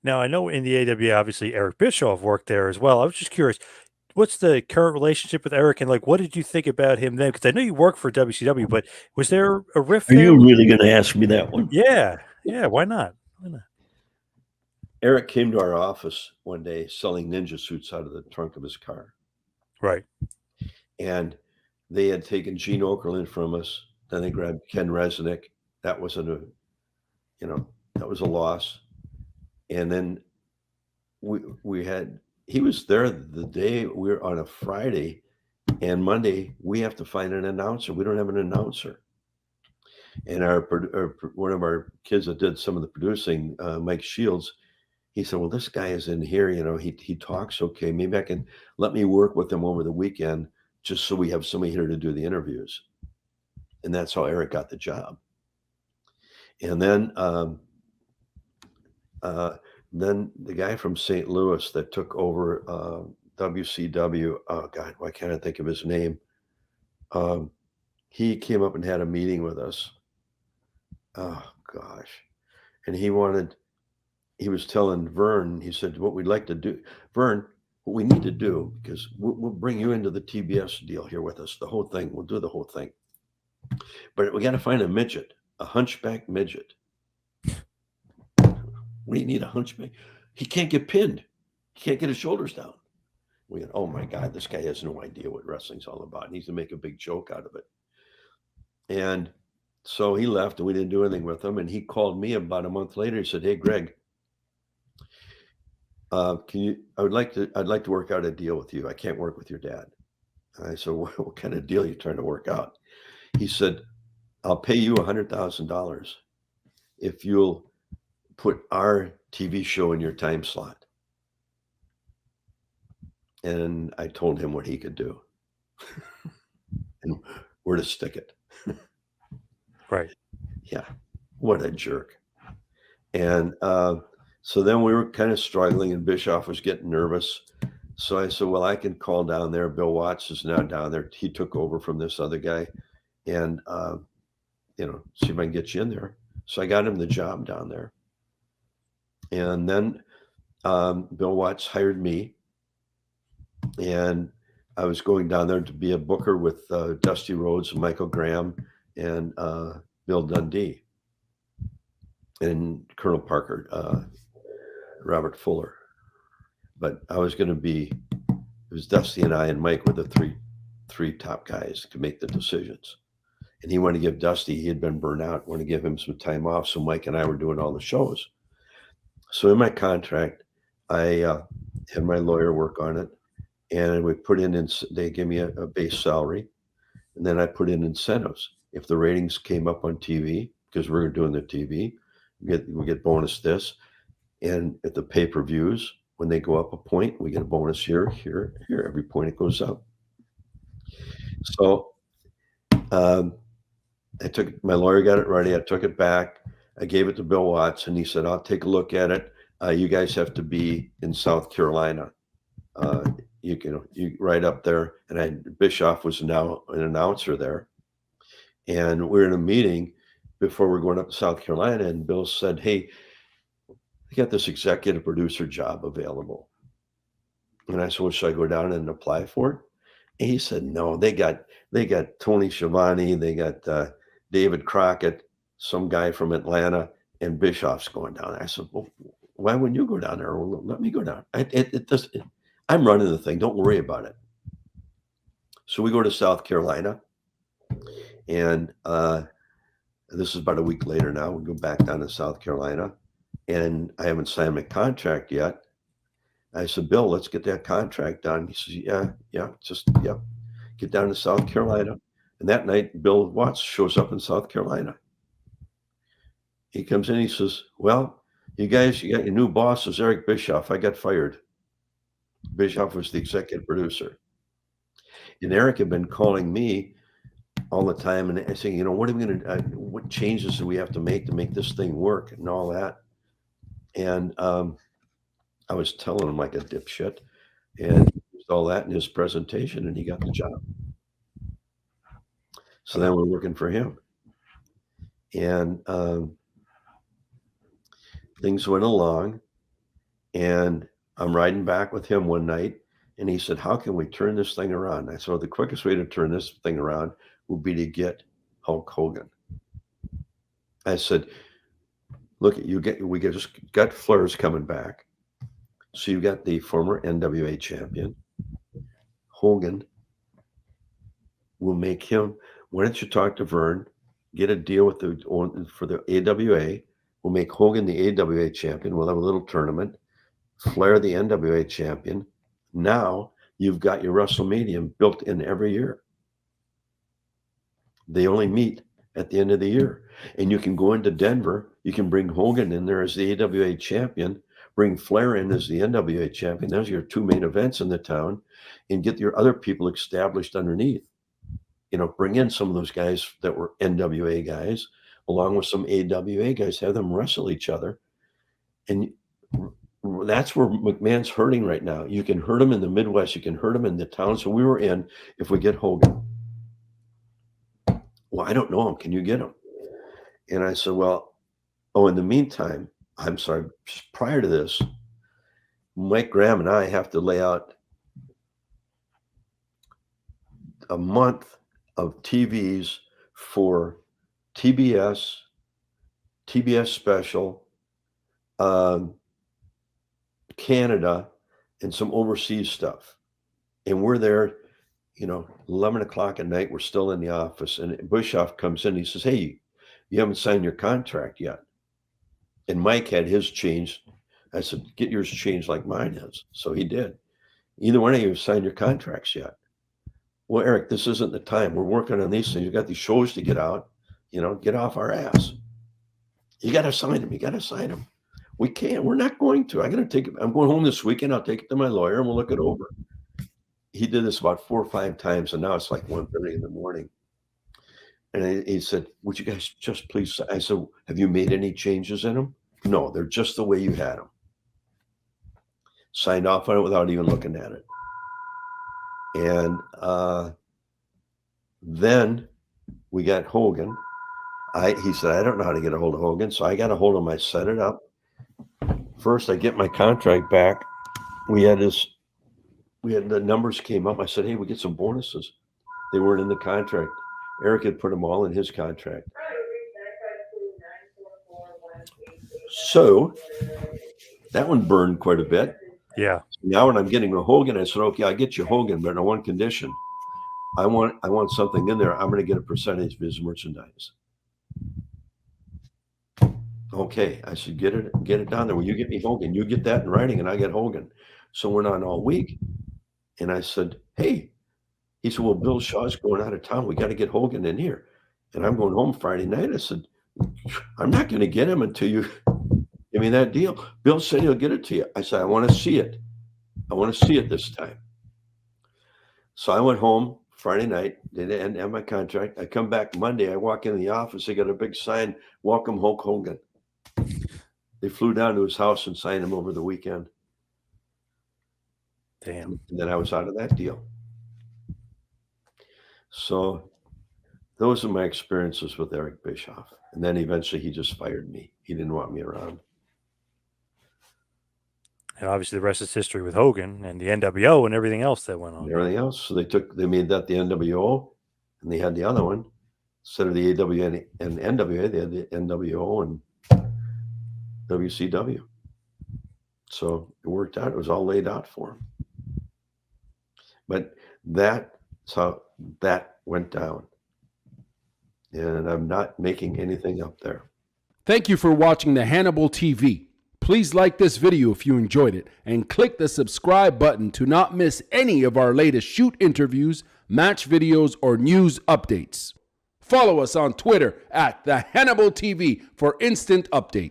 Now, I know in the AWA, obviously Eric Bischoff worked there as well. I was just curious, what's the current relationship with Eric, and like, what did you think about him then? Because I know you worked for WCW, but was there a rift Are there? you really going to ask me that one? Yeah, yeah. Why not? Why not? Eric came to our office one day selling ninja suits out of the trunk of his car. Right. And they had taken Gene Okerlund from us. Then they grabbed Ken Resnick. That wasn't a, you know, that was a loss. And then we had, he was there the day we were on a Friday, and Monday we have to find an announcer. We don't have an announcer. And one of our kids that did some of the producing, Mike Shields, he said, "Well, this guy is in here. He talks okay. Maybe I can let me work with him over the weekend, just so we have somebody here to do the interviews." And that's how Eric got the job. And then the guy from St. Louis that took over WCW. Oh God, why can't I think of his name? Um, he came up and had a meeting with us. Oh gosh, and he was telling Vern, he said, what we'd like to do, Vern, what we need to do, because we'll bring you into the TBS deal here with us, the whole thing, we'll do the whole thing. But we got to find a midget, a hunchback midget. What do you need a hunchback? He can't get pinned. He can't get his shoulders down. We went, oh my God, this guy has no idea what wrestling's all about. He needs to make a big joke out of it. And so he left and we didn't do anything with him. And he called me about a month later. He said, hey, Greg, I'd like to work out a deal with you. I can't work with your dad. And I said, what kind of deal are you trying to work out? He said, I'll pay you $100,000 if you'll put our TV show in your time slot. And I told him what he could do and where to stick it. Right. Yeah, what a jerk. And so then we were kind of struggling, and Bischoff was getting nervous. So I said, well, I can call down there. Bill Watts is now down there. He took over from this other guy, and see if I can get you in there. So I got him the job down there. And then Bill Watts hired me, and I was going down there to be a booker with Dusty Rhodes, Michael Graham, and Bill Dundee, and Colonel Parker, Robert Fuller. But I was going to be, it was Dusty and I and Mike were the three top guys to make the decisions. And he wanted to give Dusty, he had been burnt out, wanted to give him some time off. So Mike and I were doing all the shows. So in my contract, I had my lawyer work on it, and we put in, they gave me a base salary, and then I put in incentives. If the ratings came up on TV, because we're doing the TV, we get bonus this. And at the pay-per-views, when they go up a point, we get a bonus here, here, here. Every point it goes up. So I took my lawyer got it ready. I took it back. I gave it to Bill Watts, and he said, "I'll take a look at it. You guys have to be in South Carolina. You right up there." And Bischoff was now an announcer there, and we're in a meeting before we're going up to South Carolina. And Bill said, "Hey, I got this executive producer job available." And I said, "Well, should I go down and apply for it?" And he said, "No, they got Tony Schiavone, they got David Crockett, some guy from Atlanta, and Bischoff's going down." I said, "Well, why wouldn't you go down there? Well, let me go down. I'm running the thing. Don't worry about it." So we go to South Carolina, and this is about a week later now. We go back down to South Carolina, and I haven't signed my contract yet. I said, "Bill, let's get that contract done." He says, yeah, get down to South Carolina. And that night, Bill Watts shows up in South Carolina. He comes in, he says, "Well, you guys, you got your new boss is Erich Bischoff. I got fired." Bischoff was the executive producer. And Eric had been calling me all the time and saying, what are we going to, what changes do we have to make this thing work and all that. And I was telling him like a dipshit, and he used all that in his presentation, and he got the job. So then we're working for him, and things went along, And I'm riding back with him one night, and he said, "How can we turn this thing around?" I said, "Well, the quickest way to turn this thing around would be to get Hulk Hogan." I said, "Look, just got Flair's coming back. So you got the former NWA champion, Hogan. We'll make him. Why don't you talk to Vern, get a deal with for the AWA. We'll make Hogan the AWA champion. We'll have a little tournament. Flair the NWA champion. Now you've got your WrestleMania built in every year. They only meet at the end of the year. And you can go into Denver. You can bring Hogan in there as the AWA champion, bring Flair in as the NWA champion. Those are your two main events in the town, and get your other people established underneath. Bring in some of those guys that were NWA guys, along with some AWA guys, have them wrestle each other. And that's where McMahon's hurting right now. You can hurt him in the Midwest. You can hurt him in the towns. So we were in, if we get Hogan. Well, I don't know him. Can you get him? And I said, well, in the meantime, I'm sorry, prior to this, Mike Graham and I have to lay out a month of TVs for TBS special, Canada, and some overseas stuff. And we're there, 11 o'clock at night. We're still in the office. And Bischoff comes in. He says, "Hey, you haven't signed your contract yet." And Mike had his changed. I said, "Get yours changed like mine is." So he did. "Either one of you have signed your contracts yet." "Well, Eric, this isn't the time. We're working on these things. You've got these shows to get out. Get off our ass. You got to sign them. You got to sign them." "We can't. We're not going to. I'm going home this weekend. I'll take it to my lawyer and we'll look it over." He did this about 4 or 5 times, and now it's like 1:30 in the morning. And he said, "Would you guys just please?" I said, "Have you made any changes in them?" "No, they're just the way you had them." Signed off on it without even looking at it. And then we got Hogan. He said, "I don't know how to get a hold of Hogan." So I got a hold of him. I set it up. First, I get my contract back. We had the numbers came up. I said, "Hey, we get some bonuses." They weren't in the contract. Eric had put them all in his contract. So that one burned quite a bit. Yeah. Now when I'm getting a Hogan, I said, "Okay, I'll get you Hogan, but on one condition. I want something in there. I'm going to get a percentage of his merchandise." "Okay." I said, get it down there. "Well, you get me Hogan. You get that in writing, and I get Hogan." So went on all week. And I said, "Hey," he said, "Well, Bill Shaw's going out of town. We got to get Hogan in here." And I'm going home Friday night. I said, "I'm not going to get him until you give me that deal." "Bill said he'll get it to you." I said, "I want to see it. I want to see it this time." So I went home Friday night, didn't have my contract. I come back Monday. I walk in the office. They got a big sign, "Welcome Hulk Hogan." They flew down to his house and signed him over the weekend. Damn. And then I was out of that deal. So those are my experiences with Erich Bischoff. And then eventually he just fired me. He didn't want me around. And obviously the rest is history with Hogan and the NWO and everything else that went on. And everything else. So they made that the NWO, and they had the other one. Instead of the AWA and NWA, they had the NWO and WCW. So it worked out. It was all laid out for him. But that's how that went down. And I'm not making anything up there. Thank you for watching the Hannibal TV. Please like this video if you enjoyed it and click the subscribe button to not miss any of our latest shoot interviews, match videos, or news updates. Follow us on Twitter at the Hannibal TV for instant updates.